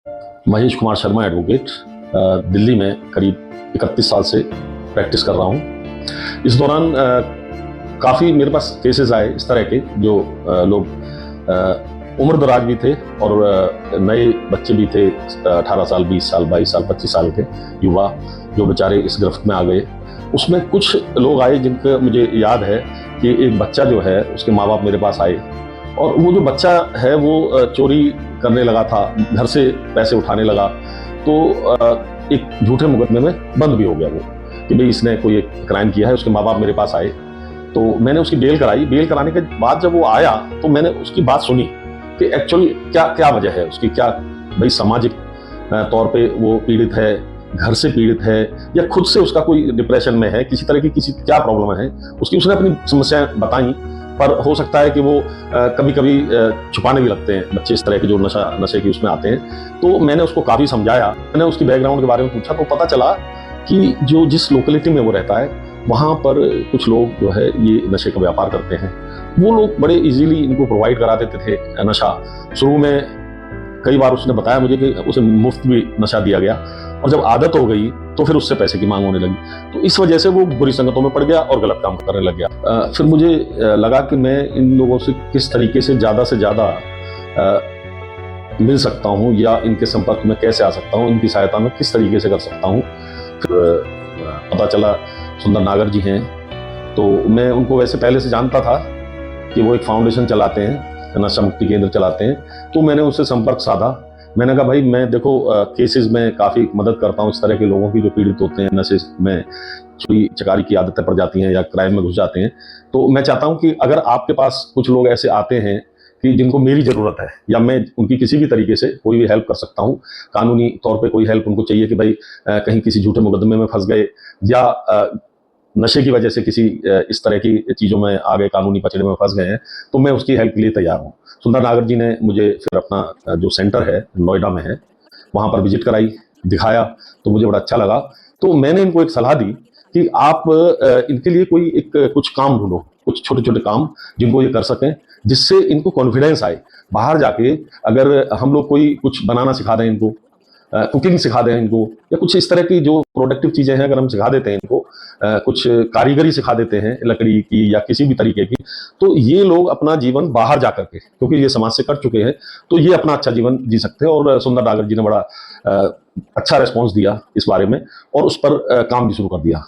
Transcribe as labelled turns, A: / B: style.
A: Mahesh Kumar Sharma advocate, Delhi में करीब 31 साल से प्रैक्टिस कर रहा हूँ। इस दौरान काफ़ी मेरे पास केसेस आए इस तरह के जो लोग उम्र दराज भी थे और नए बच्चे भी थे, 18 साल, 20 साल, 22 साल, 25 साल के युवा जो बेचारे इस गिरफ्त में आ गए। उसमें कुछ लोग आए जिनका मुझे याद है कि एक बच्चा जो है उसके माँ बाप मेरे पास आए और वो जो बच्चा है वो चोरी करने लगा था, घर से पैसे उठाने लगा, तो एक झूठे मुकदमे में बंद भी हो गया वो कि भाई इसने कोई एक क्राइम किया है। उसके माँ बाप मेरे पास आए तो मैंने उसकी बेल कराई। बेल कराने के बाद जब वो आया तो मैंने उसकी बात सुनी कि एक्चुअली क्या क्या वजह है उसकी, क्या भाई सामाजिक तौर पे वो पीड़ित है, घर से पीड़ित है, या खुद से उसका कोई डिप्रेशन में है, किसी तरह की किसी क्या प्रॉब्लम है उसकी। उसने अपनी समस्याएं बताई, पर हो सकता है कि वो कभी कभी छुपाने भी लगते हैं बच्चे इस तरह के जो नशे की उसमें आते हैं। तो मैंने उसको काफ़ी समझाया, मैंने उसकी बैकग्राउंड के बारे में पूछा तो पता चला कि जो जिस लोकेलिटी में वो रहता है वहाँ पर कुछ लोग जो है ये नशे का व्यापार करते हैं। वो लोग बड़े इजीली इनको प्रोवाइड करा देते थे नशा। शुरू में कई बार उसने बताया मुझे कि उसे मुफ्त भी नशा दिया गया और जब आदत हो गई तो फिर उससे पैसे की मांग होने लगी। तो इस वजह से वो बुरी संगतों में पड़ गया और गलत काम करने लग गया। फिर मुझे लगा कि मैं इन लोगों से किस तरीके से ज़्यादा मिल सकता हूँ या इनके संपर्क में कैसे आ सकता हूँ, इनकी सहायता में किस तरीके से कर सकता हूँ। फिर पता चला सुंदर नागर जी हैं, तो मैं उनको वैसे पहले से जानता था कि वो एक फाउंडेशन चलाते हैं, नशा मुक्ति केंद्र चलाते हैं। तो मैंने उससे संपर्क साधा। मैंने कहा भाई मैं देखो केसेस में काफ़ी मदद करता हूँ इस तरह के लोगों की जो पीड़ित होते हैं, नशे में चोरी चकारी की आदतें पड़ जाती हैं या क्राइम में घुस जाते हैं। तो मैं चाहता हूँ कि अगर आपके पास कुछ लोग ऐसे आते हैं कि जिनको मेरी ज़रूरत है या मैं उनकी किसी भी तरीके से कोई भी हेल्प कर सकता हूँ, कानूनी तौर पे कोई हेल्प उनको चाहिए कि भाई कहीं किसी झूठे मुकदमे में फंस गए या नशे की वजह से किसी इस तरह की चीज़ों में आ गए, कानूनी पचड़े में फंस गए हैं, तो मैं उसकी हेल्प के लिए तैयार हूँ। सुंदर नागर जी ने मुझे फिर अपना जो सेंटर है नोएडा में है वहाँ पर विजिट कराई, दिखाया, तो मुझे बड़ा अच्छा लगा। तो मैंने इनको एक सलाह दी कि आप इनके लिए कोई एक कुछ काम ढूंढो, कुछ छोटे छोटे काम जिनको ये कर सकें, जिससे इनको कॉन्फिडेंस आए। बाहर जाके अगर हम लोग कोई कुछ बनाना सिखा दें इनको, कुकिंग सिखा दें इनको, या कुछ इस तरह की जो प्रोडक्टिव चीज़ें हैं अगर हम सिखा देते हैं इनको, कुछ कारीगरी सिखा देते हैं लकड़ी की या किसी भी तरीके की, तो ये लोग अपना जीवन बाहर जा करके, क्योंकि ये समाज से कट चुके हैं, तो ये अपना अच्छा जीवन जी सकते हैं। और सुंदर नागर जी ने बड़ा अच्छा रिस्पॉन्स दिया इस बारे में और उस पर काम भी शुरू कर दिया।